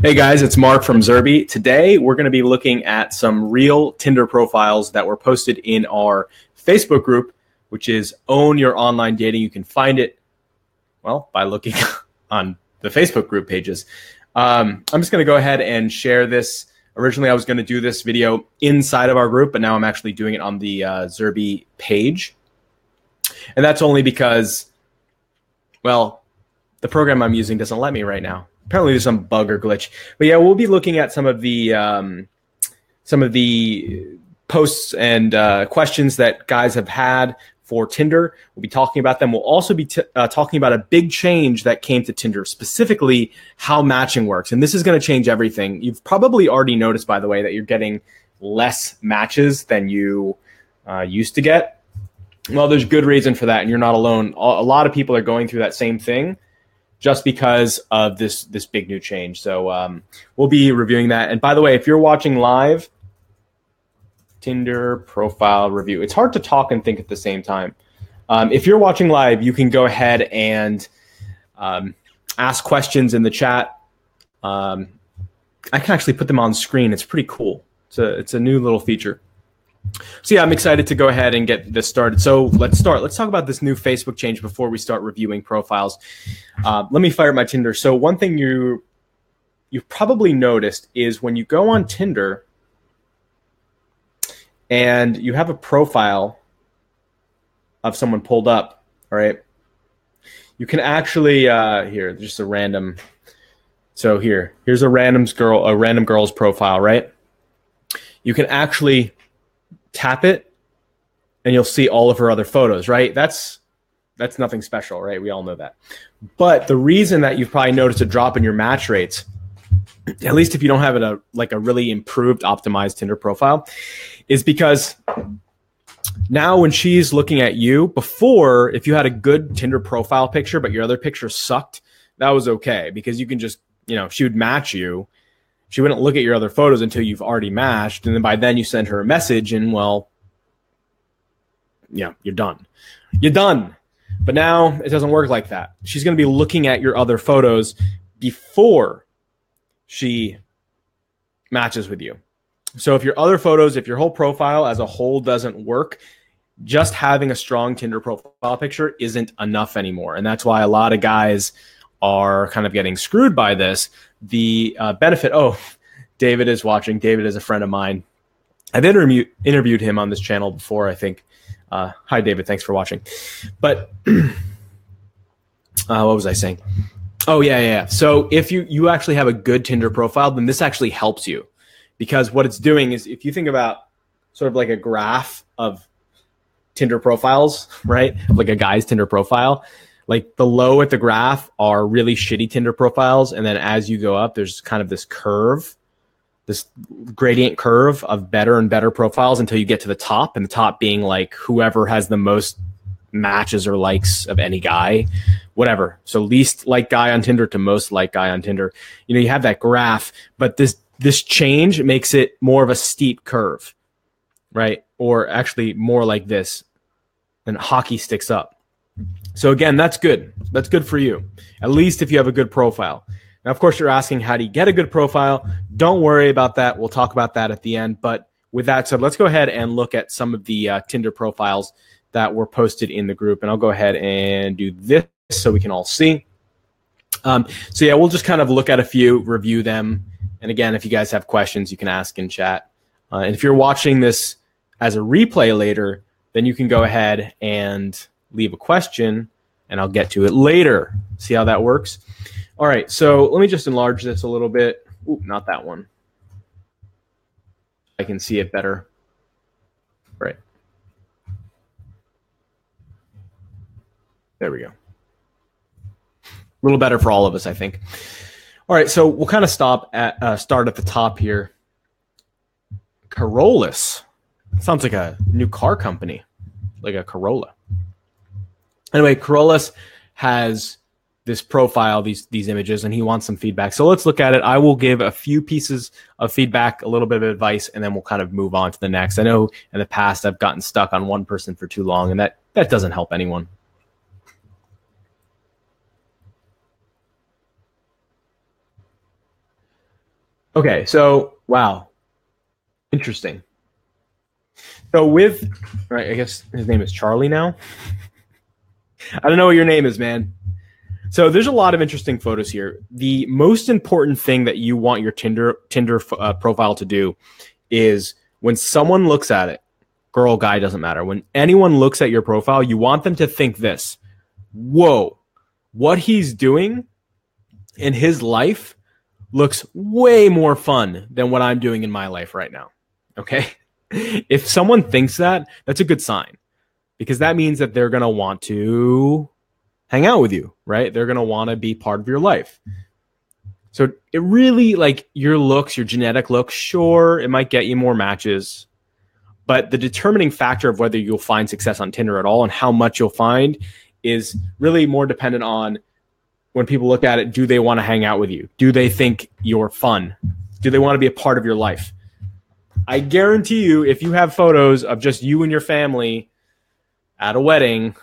Hey guys, it's Mark from Zerby. Today we're going to be looking at some real Tinder profiles that were posted in our Facebook group, which is Own Your Online Dating. You can find it, well, by looking on the Facebook group pages. I'm just going to go ahead and share this. Originally, I was going to do this video inside of our group, but now I'm actually doing it on the Zerby page. And that's only because, well, the program I'm using doesn't let me right now. Apparently there's some bug or glitch. But yeah, we'll be looking at some of the posts and questions that guys have had for Tinder. We'll be talking about them. We'll also be talking about a big change that came to Tinder, specifically how matching works. And this is going to change everything. You've probably already noticed, by the way, that you're getting less matches than you used to get. Well, there's good reason for that, and you're not alone. A lot of people are going through that same thing, just because of this big new change. So we'll be reviewing that. And by the way, if you're watching live, Tinder profile review. It's hard to talk and think at the same time. If you're watching live, you can go ahead and ask questions in the chat. I can actually put them on screen. It's pretty cool. It's a new little feature. So yeah, I'm excited to go ahead and get this started. So let's start. Let's talk about this new Facebook change before we start reviewing profiles. Let me fire up my Tinder. So one thing you've probably noticed is when you go on Tinder and you have a profile of someone pulled up, all right, you can actually here, just a random. So here's a random girl's profile, right? You can actually tap it and you'll see all of her other photos, right? That's nothing special, right? We all know that. But the reason that you've probably noticed a drop in your match rates, at least if you don't have it a really improved, optimized Tinder profile, is because now when she's looking at you, before, if you had a good Tinder profile picture but your other picture sucked, that was okay, because you can just, she would match you. She wouldn't look at your other photos until you've already matched. And then by then you send her a message and, well, yeah, you're done. You're done. But now it doesn't work like that. She's going to be looking at your other photos before she matches with you. So if your other photos, if your whole profile as a whole doesn't work, just having a strong Tinder profile picture isn't enough anymore. And that's why a lot of guys are kind of getting screwed by this. The benefit, David is watching. David is a friend of mine. I've interviewed him on this channel before, I think. Hi, David. Thanks for watching. But what was I saying? Oh, yeah. So if you actually have a good Tinder profile, then this actually helps you. Because what it's doing is, if you think about sort of like a graph of Tinder profiles, right? Like a guy's Tinder profile, like below at the graph are really shitty Tinder profiles. And then as you go up, there's kind of this curve, this gradient curve of better and better profiles until you get to the top, and the top being like whoever has the most matches or likes of any guy, whatever. So least like guy on Tinder to most like guy on Tinder. You have that graph, but this change makes it more of a steep curve, right? Or actually more like this, and hockey sticks up. So again, that's good. That's good for you, at least if you have a good profile. Now, of course, you're asking, how do you get a good profile? Don't worry about that. We'll talk about that at the end. But with that said, let's go ahead and look at some of the Tinder profiles that were posted in the group. And I'll go ahead and do this so we can all see. So yeah, we'll just kind of look at a few, review them. And again, if you guys have questions, you can ask in chat. And if you're watching this as a replay later, then you can go ahead and leave a question, and I'll get to it later. See how that works? All right, so let me just enlarge this a little bit. Ooh, not that one. I can see it better. Right. There we go. A little better for all of us, I think. All right, so we'll kind of start at the top here. Corollas. Sounds like a new car company, like a Corolla. Anyway, Corollas has this profile, these images, and he wants some feedback. So let's look at it. I will give a few pieces of feedback, a little bit of advice, and then we'll kind of move on to the next. I know in the past I've gotten stuck on one person for too long, and that doesn't help anyone. Okay, so wow, interesting. So with, right, I guess his name is Charlie now. I don't know what your name is, man. So there's a lot of interesting photos here. The most important thing that you want your Tinder profile to do is when someone looks at it, girl, guy, doesn't matter. When anyone looks at your profile, you want them to think this: whoa, what he's doing in his life looks way more fun than what I'm doing in my life right now. Okay? If someone thinks that, that's a good sign, because that means that they're going to want to hang out with you, right? They're going to want to be part of your life. So it really, like, your looks, your genetic looks, sure, it might get you more matches, but the determining factor of whether you'll find success on Tinder at all and how much you'll find is really more dependent on, when people look at it, do they want to hang out with you? Do they think you're fun? Do they want to be a part of your life? I guarantee you, if you have photos of just you and your family at a wedding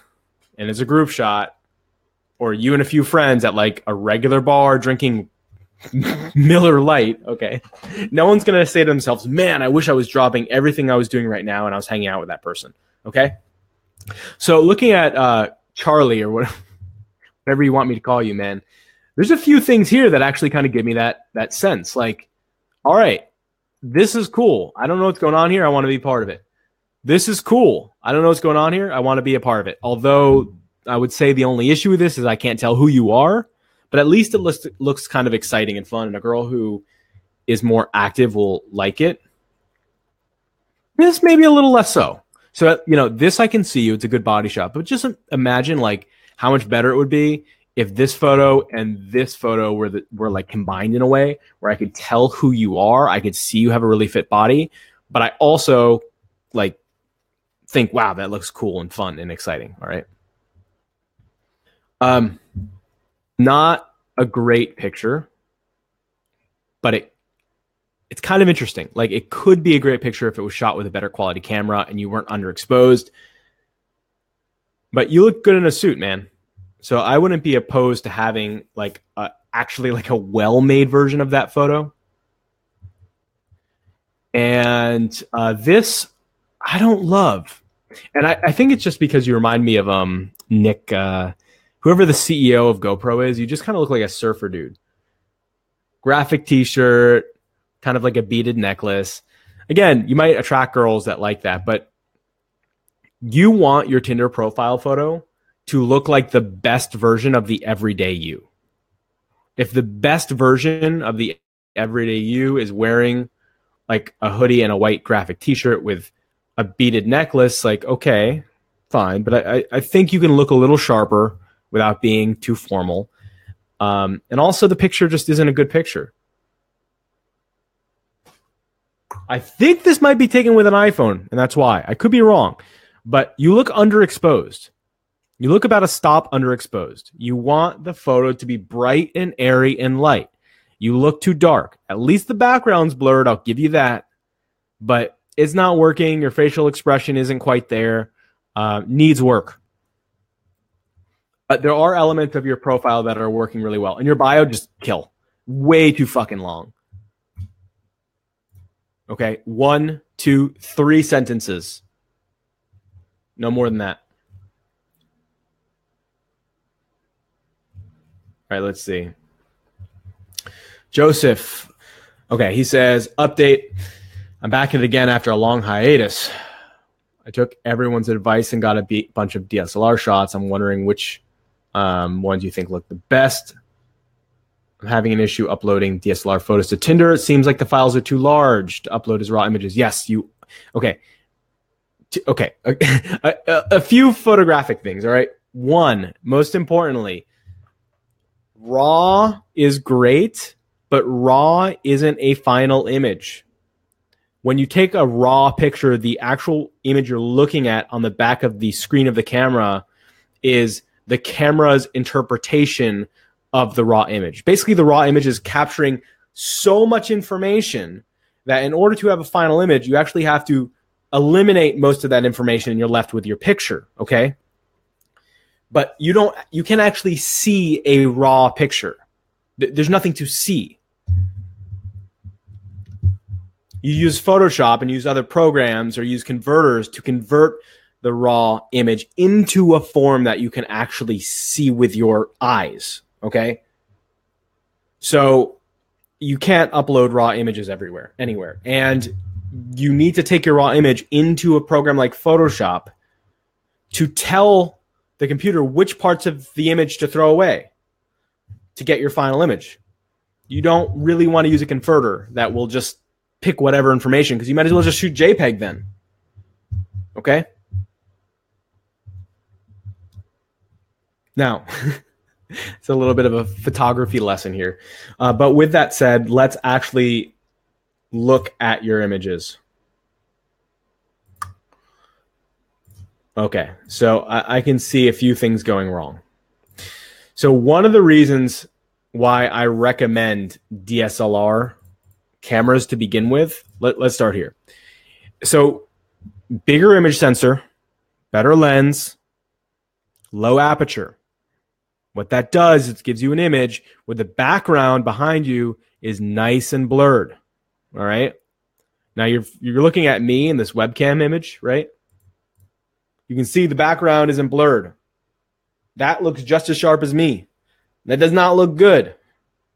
and it's a group shot, or you and a few friends at like a regular bar drinking Miller Lite, okay, no one's going to say to themselves, man, I wish I was dropping everything I was doing right now and I was hanging out with that person, okay? So looking at Charlie, or whatever you want me to call you, man, there's a few things here that actually kind of give me that sense. Like, all right, this is cool. I don't know what's going on here. I want to be part of it. This is cool. I don't know what's going on here. I want to be a part of it. Although I would say the only issue with this is I can't tell who you are, but at least it looks kind of exciting and fun. And a girl who is more active will like it. This maybe a little less so. So, you know, this I can see you. It's a good body shot. But just imagine like how much better it would be if this photo and this photo were like combined in a way where I could tell who you are. I could see you have a really fit body, but I also like think, wow, that looks cool and fun and exciting. All right. Not a great picture, but it's kind of interesting. Like, it could be a great picture if it was shot with a better quality camera and you weren't underexposed. But you look good in a suit, man. So I wouldn't be opposed to having like actually like a well-made version of that photo. And this I don't love. And I think it's just because you remind me of Nick, whoever the CEO of GoPro is. You just kind of look like a surfer dude. Graphic t-shirt, kind of like a beaded necklace. Again, you might attract girls that like that, but you want your Tinder profile photo to look like the best version of the everyday you. If the best version of the everyday you is wearing like a hoodie and a white graphic t-shirt with a beaded necklace, like, okay, fine. But I think you can look a little sharper without being too formal. And also the picture just isn't a good picture. I think this might be taken with an iPhone, and that's why. I could be wrong. But you look underexposed. You look about a stop underexposed. You want the photo to be bright and airy and light. You look too dark. At least the background's blurred. I'll give you that. But it's not working. Your facial expression isn't quite there. Needs work. But there are elements of your profile that are working really well. And your bio, just kill. Way too fucking long. Okay, 1, 2, 3 sentences. No more than that. All right, let's see. Joseph. Okay, he says, update. I'm back at it again after a long hiatus. I took everyone's advice and got a bunch of DSLR shots. I'm wondering which ones you think look the best. I'm having an issue uploading DSLR photos to Tinder. It seems like the files are too large to upload as raw images. Yes, you... Okay. Okay. A few photographic things, all right? One, most importantly, raw is great, but raw isn't a final image. When you take a raw picture, the actual image you're looking at on the back of the screen of the camera is the camera's interpretation of the raw image. Basically, the raw image is capturing so much information that in order to have a final image, you actually have to eliminate most of that information and you're left with your picture, okay? But you can actually see a raw picture. There's nothing to see. You use Photoshop and use other programs or use converters to convert the raw image into a form that you can actually see with your eyes, okay? So you can't upload raw images anywhere. And you need to take your raw image into a program like Photoshop to tell the computer which parts of the image to throw away to get your final image. You don't really want to use a converter that will just pick whatever information, because you might as well just shoot JPEG then. Okay? Now, it's a little bit of a photography lesson here. But with that said, let's actually look at your images. Okay, so I can see a few things going wrong. So one of the reasons why I recommend DSLR cameras to begin with, let's start here. So bigger image sensor, better lens, low aperture. What that does is it gives you an image where the background behind you is nice and blurred. All right. Now you're looking at me in this webcam image, right? You can see the background isn't blurred. That looks just as sharp as me. That does not look good.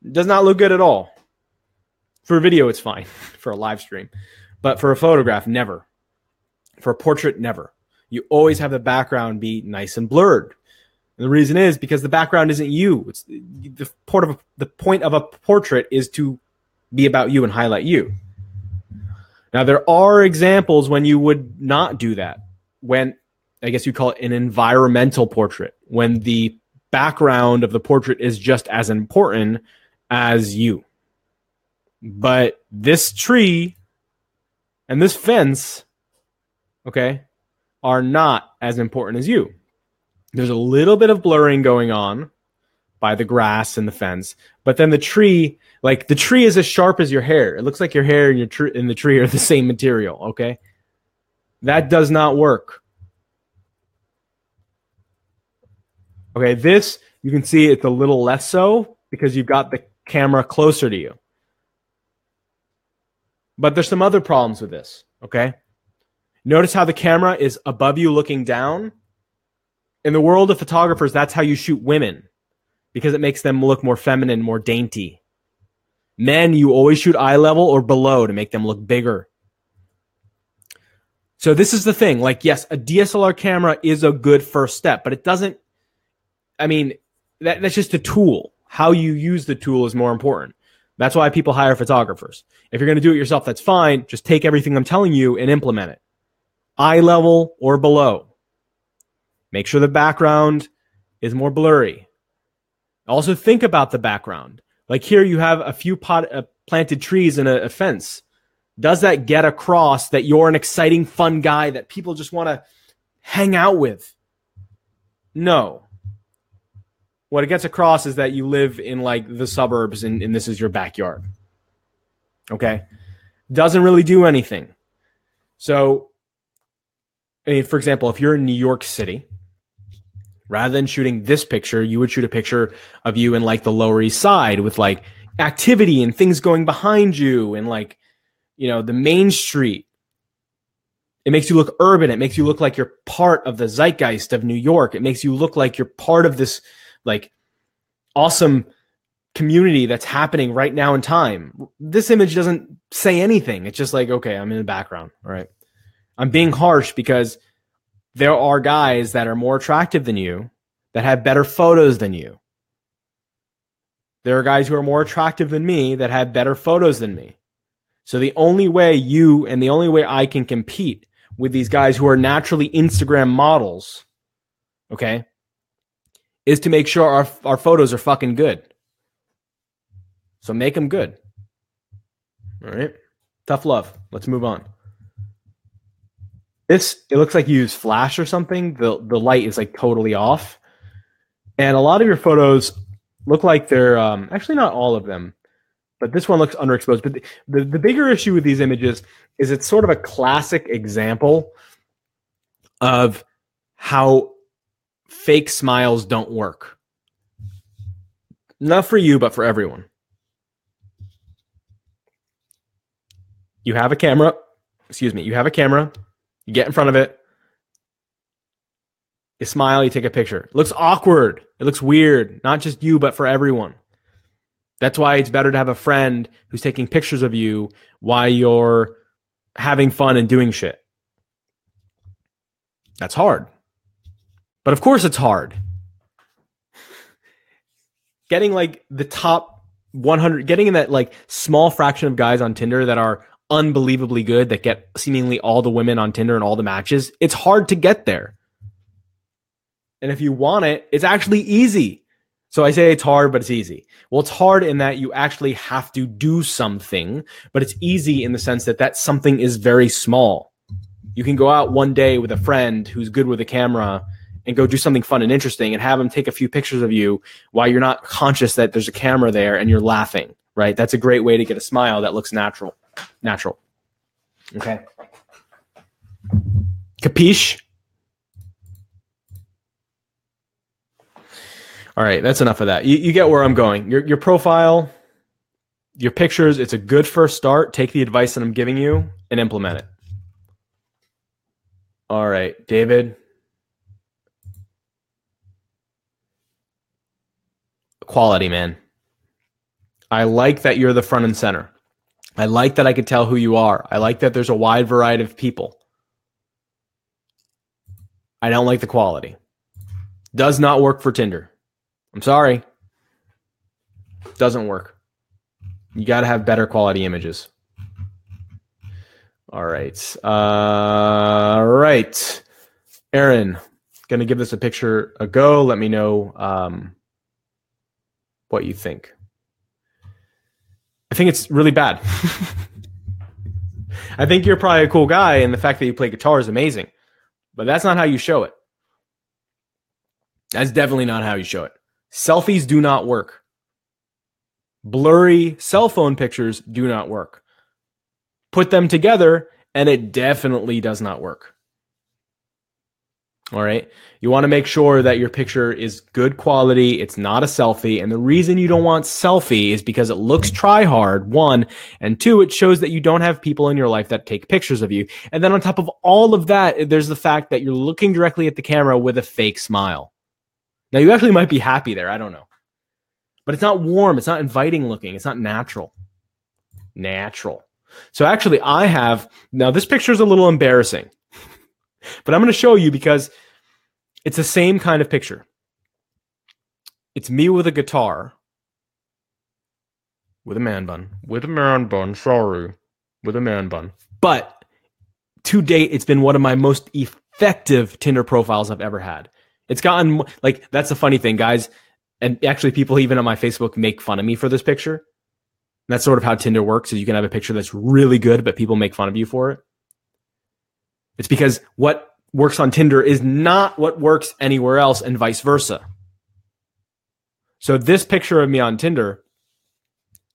It does not look good at all. For a video, it's fine. For a live stream. But for a photograph, never. For a portrait, never. You always have the background be nice and blurred. And the reason is because the background isn't you. It's the point of a portrait is to be about you and highlight you. Now, there are examples when you would not do that. When, I guess you call it an environmental portrait, when the background of the portrait is just as important as you. But this tree and this fence, okay, are not as important as you. There's a little bit of blurring going on by the grass and the fence, but then the tree, like the tree is as sharp as your hair. It looks like your hair and the tree are the same material, okay? That does not work. Okay, this, you can see it's a little less so because you've got the camera closer to you. But there's some other problems with this, okay? Notice how the camera is above you looking down? In the world of photographers, that's how you shoot women because it makes them look more feminine, more dainty. Men, you always shoot eye level or below to make them look bigger. So this is the thing. Like, yes, a DSLR camera is a good first step, but it doesn't, I mean, that's just a tool. How you use the tool is more important. That's why people hire photographers. If you're going to do it yourself, that's fine. Just take everything I'm telling you and implement it. Eye level or below. Make sure the background is more blurry. Also think about the background. Like here you have a few planted trees and a fence. Does that get across that you're an exciting, fun guy that people just want to hang out with? No. What it gets across is that you live in like the suburbs and this is your backyard. Okay? Doesn't really do anything. So, I mean, for example, if you're in New York City, rather than shooting this picture, you would shoot a picture of you in like the Lower East Side with like activity and things going behind you and like, you know, the main street. It makes you look urban. It makes you look like you're part of the zeitgeist of New York. It makes you look like you're part of this like awesome community that's happening right now in time. This image doesn't say anything. It's just like, okay, I'm in the background. All right. I'm being harsh because there are guys that are more attractive than you that have better photos than you. There are guys who are more attractive than me that have better photos than me. So the only way you and the only way I can compete with these guys who are naturally Instagram models, okay, is to make sure our photos are fucking good. So make them good. All right. Tough love. Let's move on. This, it looks like you use flash or something. The light is like totally off. And a lot of your photos look like they're, actually not all of them, but this one looks underexposed. But the bigger issue with these images is it's sort of a classic example of how fake smiles don't work. Not for you, but for everyone. You have a camera. Excuse me. You have a camera. You get in front of it. You smile. You take a picture. It looks awkward. It looks weird. Not just you, but for everyone. That's why it's better to have a friend who's taking pictures of you while you're having fun and doing shit. That's hard. But of course it's hard. Getting like the top 100, getting in that like small fraction of guys on Tinder that are unbelievably good, that get seemingly all the women on Tinder and all the matches, it's hard to get there. And if you want it, it's actually easy. So I say it's hard, but it's easy. Well, it's hard in that you actually have to do something, but it's easy in the sense that that something is very small. You can go out one day with a friend who's good with a camera and go do something fun and interesting and have them take a few pictures of you while you're not conscious that there's a camera there and you're laughing, right? That's a great way to get a smile that looks natural. Okay. Capiche? All right, that's enough of that. You get where I'm going. Your profile, your pictures, it's a good first start. Take the advice that I'm giving you and implement it. All right, David. Quality, man. I like that you're the front and center. I like that I could tell who you are. I like that there's a wide variety of people. I don't like the quality. Does not work for Tinder. I'm sorry. Doesn't work. You got to have better quality images. All right. Aaron, going to give this a picture a go. Let me know what you think. I think it's really bad. I think you're probably a cool guy, and the fact that you play guitar is amazing. But that's not how you show it. That's definitely not how you show it. Selfies do not work. Blurry cell phone pictures do not work. Put them together, and it definitely does not work. All right. You want to make sure that your picture is good quality. It's not a selfie. And the reason you don't want selfie is because it looks try hard, one, and two, it shows that you don't have people in your life that take pictures of you. And then on top of all of that, there's the fact that you're looking directly at the camera with a fake smile. Now, you actually might be happy there. I don't know. But it's not warm. It's not inviting looking. It's not natural. So actually, now this picture is a little embarrassing. But I'm going to show you because it's the same kind of picture. It's me with a guitar. With a man bun. With a man bun. But to date, it's been one of my most effective Tinder profiles I've ever had. It's gotten, like, that's the funny thing, guys. And actually, people even on my Facebook make fun of me for this picture. And that's sort of how Tinder works, is you can have a picture that's really good, but people make fun of you for it. It's because what works on Tinder is not what works anywhere else, and vice versa. So this picture of me on Tinder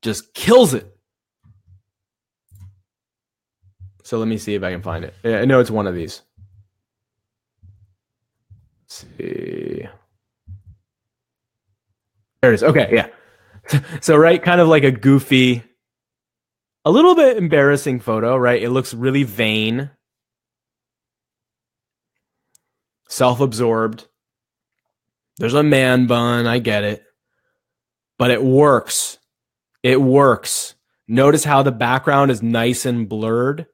just kills it. So let me see if I can find it. I know it's one of these. Let's see. There it is. Okay, yeah. So, right, kind of like a goofy, a little bit embarrassing photo, right? It looks really vain. Self-absorbed. There's a man bun, I get it. But it works. It works. Notice how the background is nice and blurred.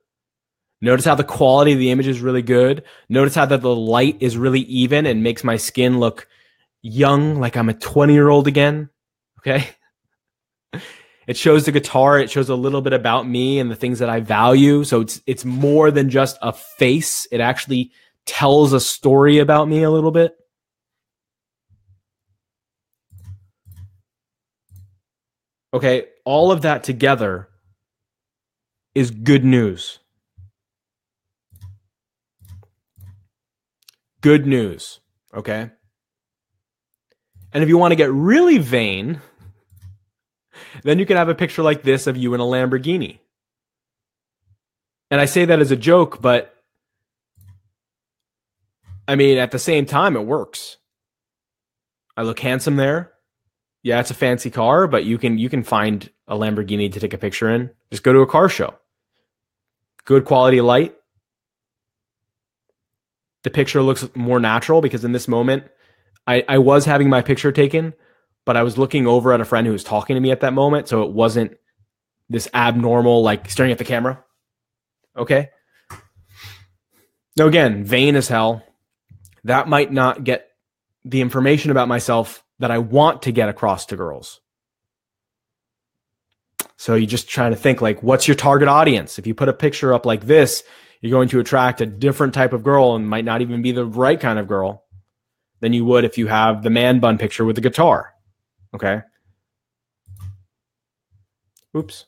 Notice how the quality of the image is really good. Notice how that the light is really even and makes my skin look young, like I'm a 20-year-old again. Okay? It shows the guitar. It shows a little bit about me and the things that I value. So it's more than just a face. It actually tells a story about me a little bit. Okay, all of that together is good news. Good news, okay? And if you want to get really vain, then you can have a picture like this of you in a Lamborghini. And I say that as a joke, but I mean, at the same time, it works. I look handsome there. Yeah, it's a fancy car, but you can find a Lamborghini to take a picture in. Just go to a car show. good quality light, the picture looks more natural because in this moment, I was having my picture taken, but I was looking over at a friend who was talking to me at that moment. So it wasn't this abnormal, like staring at the camera. Okay. Now, again, vain as hell. That might not get the information about myself that I want to get across to girls. So you just try to think like, what's your target audience? If you put a picture up like this, you're going to attract a different type of girl and might not even be the right kind of girl than you would if you have the man bun picture with the guitar. Okay. Oops.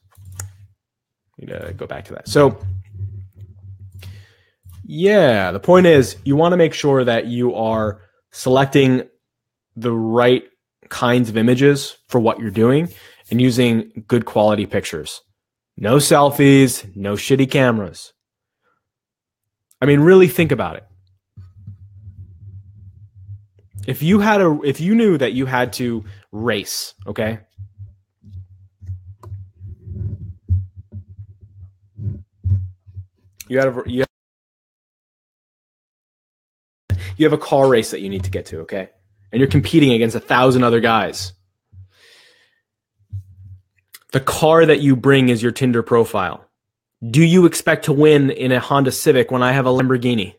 Need to go back to that. So yeah, the point is you want to make sure that you are selecting the right kinds of images for what you're doing and using good quality pictures. No selfies, no shitty cameras. I mean, really think about it. If you knew that you had to race, okay? You have a car race that you need to get to, okay? And you're competing against 1,000 other guys. The car that you bring is your Tinder profile. Do you expect to win in a Honda Civic when I have a Lamborghini?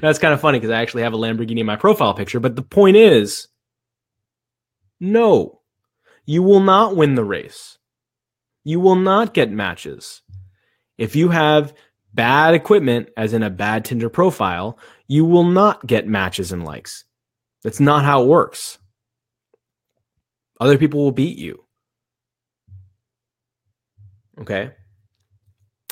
That's kind of funny because I actually have a Lamborghini in my profile picture. But the point is, no, you will not win the race. You will not get matches. If you have bad equipment, as in a bad Tinder profile, you will not get matches and likes. That's not how it works. Other people will beat you. Okay?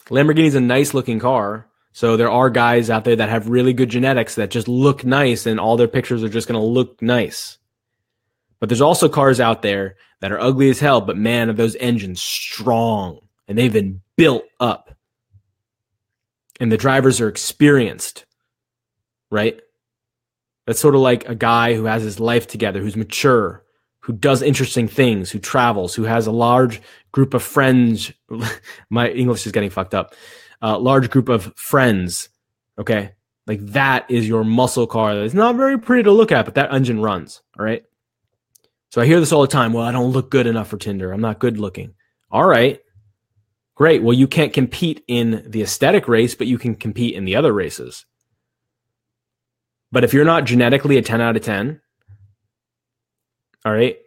Lamborghini is a nice looking car. So there are guys out there that have really good genetics that just look nice and all their pictures are just going to look nice. But there's also cars out there that are ugly as hell, but man, are those engines strong and they've been built up. And the drivers are experienced, right? That's sort of like a guy who has his life together, who's mature, who does interesting things, who travels, who has a large group of friends. My English is getting fucked up. Large group of friends, okay? Like that is your muscle car. It's not very pretty to look at, but that engine runs, all right? So I hear this all the time. Well, I don't look good enough for Tinder. I'm not good looking. All right, great. Well, you can't compete in the aesthetic race, but you can compete in the other races. But if you're not genetically a 10 out of 10, all right,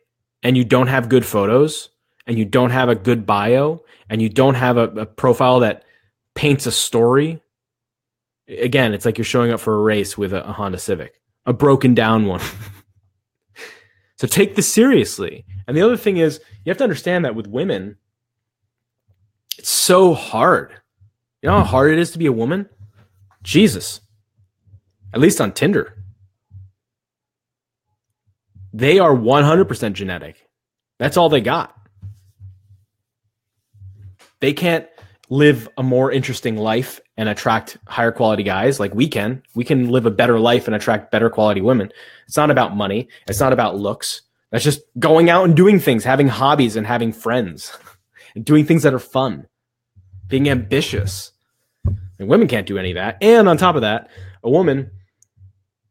and you don't have good photos, and you don't have a good bio, and you don't have a profile that paints a story, again, it's like you're showing up for a race with a Honda Civic, a broken down one. So take this seriously. And the other thing is, you have to understand that with women, it's so hard. You know how hard it is to be a woman? Jesus. At least on Tinder. They are 100% genetic. That's all they got. They can't live a more interesting life and attract higher quality guys like we can. We can live a better life and attract better quality women. It's not about money. It's not about looks. That's just going out and doing things, having hobbies and having friends, and doing things that are fun, being ambitious. And women can't do any of that. And on top of that, a woman,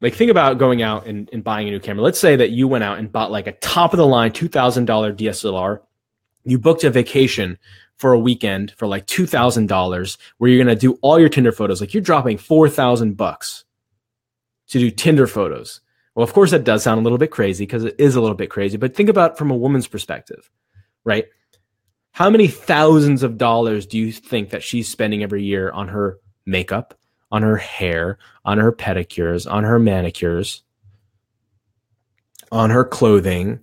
like think about going out and buying a new camera. Let's say that you went out and bought like a top of the line $2,000 DSLR. You booked a vacation for a weekend for like $2,000 where you're going to do all your Tinder photos. Like you're dropping $4,000 to do Tinder photos. Well, of course that does sound a little bit crazy because it is a little bit crazy, but think about it from a woman's perspective, right? How many thousands of dollars do you think that she's spending every year on her makeup, on her hair, on her pedicures, on her manicures, on her clothing,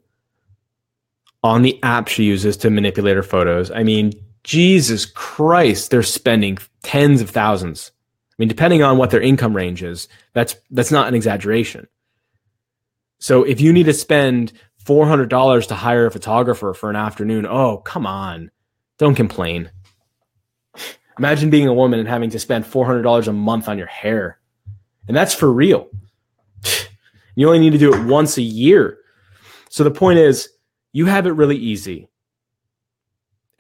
on the app she uses to manipulate her photos? I mean, Jesus Christ, they're spending tens of thousands. I mean, depending on what their income range is, that's not an exaggeration. So if you need to spend $400 to hire a photographer for an afternoon, oh, come on. Don't complain. Imagine being a woman and having to spend $400 a month on your hair. And that's for real. You only need to do it once a year. So the point is, you have it really easy.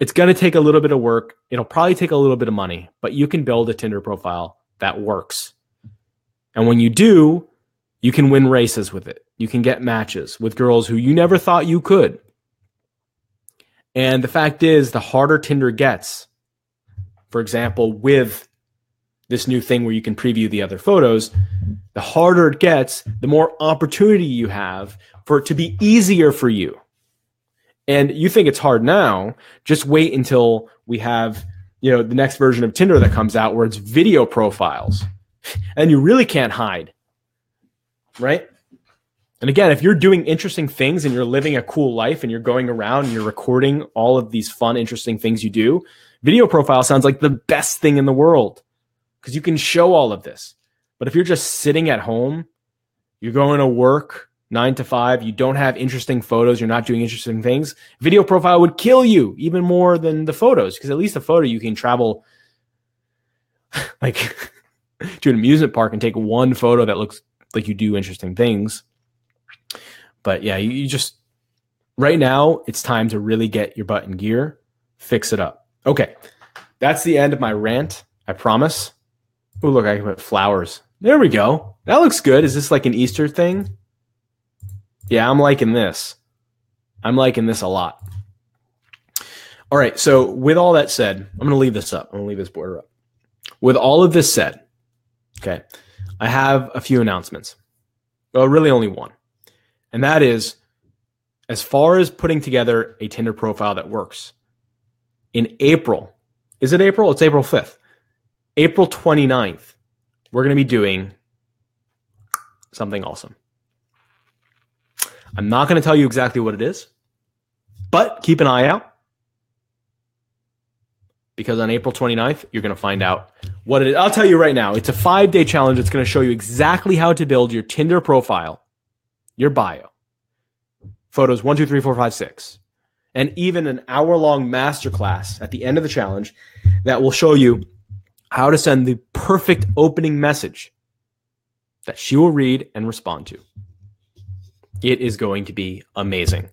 It's going to take a little bit of work. It'll probably take a little bit of money, but you can build a Tinder profile that works. And when you do, you can win races with it. You can get matches with girls who you never thought you could. And the fact is, the harder Tinder gets, for example, with this new thing where you can preview the other photos, the harder it gets, the more opportunity you have for it to be easier for you. And you think it's hard now, just wait until we have, the next version of Tinder that comes out where it's video profiles. And you really can't hide, right? And again, if you're doing interesting things and you're living a cool life and you're going around and you're recording all of these fun, interesting things you do, video profile sounds like the best thing in the world because you can show all of this. But if you're just sitting at home, you're going to work 9 to 5, you don't have interesting photos, you're not doing interesting things, video profile would kill you even more than the photos, because at least the photo you can travel like to an amusement park and take one photo that looks like you do interesting things. But yeah, you just, right now, it's time to really get your butt in gear, fix it up. Okay, that's the end of my rant, I promise. Oh, look, I can put flowers. There we go. That looks good. Is this like an Easter thing? Yeah, I'm liking this. I'm liking this a lot. All right, so with all that said, I'm going to leave this up. I'm going to leave this border up. With all of this said, okay, I have a few announcements. Well, really only one. And that is, as far as putting together a Tinder profile that works, in April, is it April? It's April 5th. April 29th, we're going to be doing something awesome. I'm not going to tell you exactly what it is, but keep an eye out, because on April 29th, you're going to find out what it is. I'll tell you right now, it's a 5-day challenge. It's going to show you exactly how to build your Tinder profile, your bio, photos 1, 2, 3, 4, 5, 6, and even an hour-long masterclass at the end of the challenge that will show you how to send the perfect opening message that she will read and respond to. It is going to be amazing.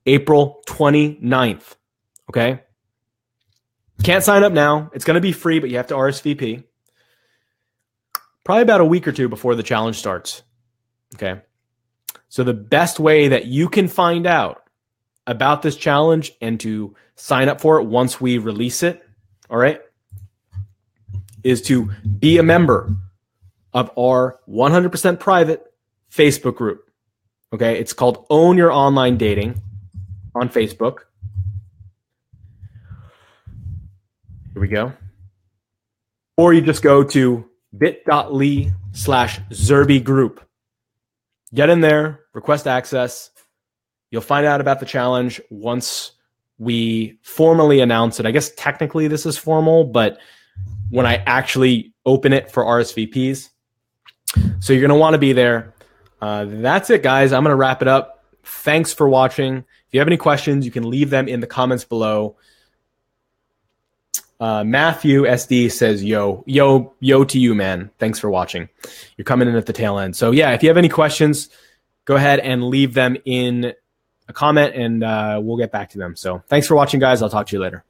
April 29th, okay? Can't sign up now. It's going to be free, but you have to RSVP. Probably about a week or two before the challenge starts, okay? So the best way that you can find out about this challenge and to sign up for it once we release it, all right, is to be a member of our 100% private Facebook group. Okay, it's called Own Your Online Dating on Facebook. Here we go. Or you just go to bit.ly/Zerby group. Get in there, request access. You'll find out about the challenge once we formally announce it. I guess technically this is formal, but when I actually open it for RSVPs. So you're going to want to be there. That's it, guys. I'm going to wrap it up. Thanks for watching. If you have any questions, you can leave them in the comments below. Matthew SD says, yo to you, man. Thanks for watching. You're coming in at the tail end. So yeah, if you have any questions, go ahead and leave them in a comment and we'll get back to them. So thanks for watching, guys. I'll talk to you later.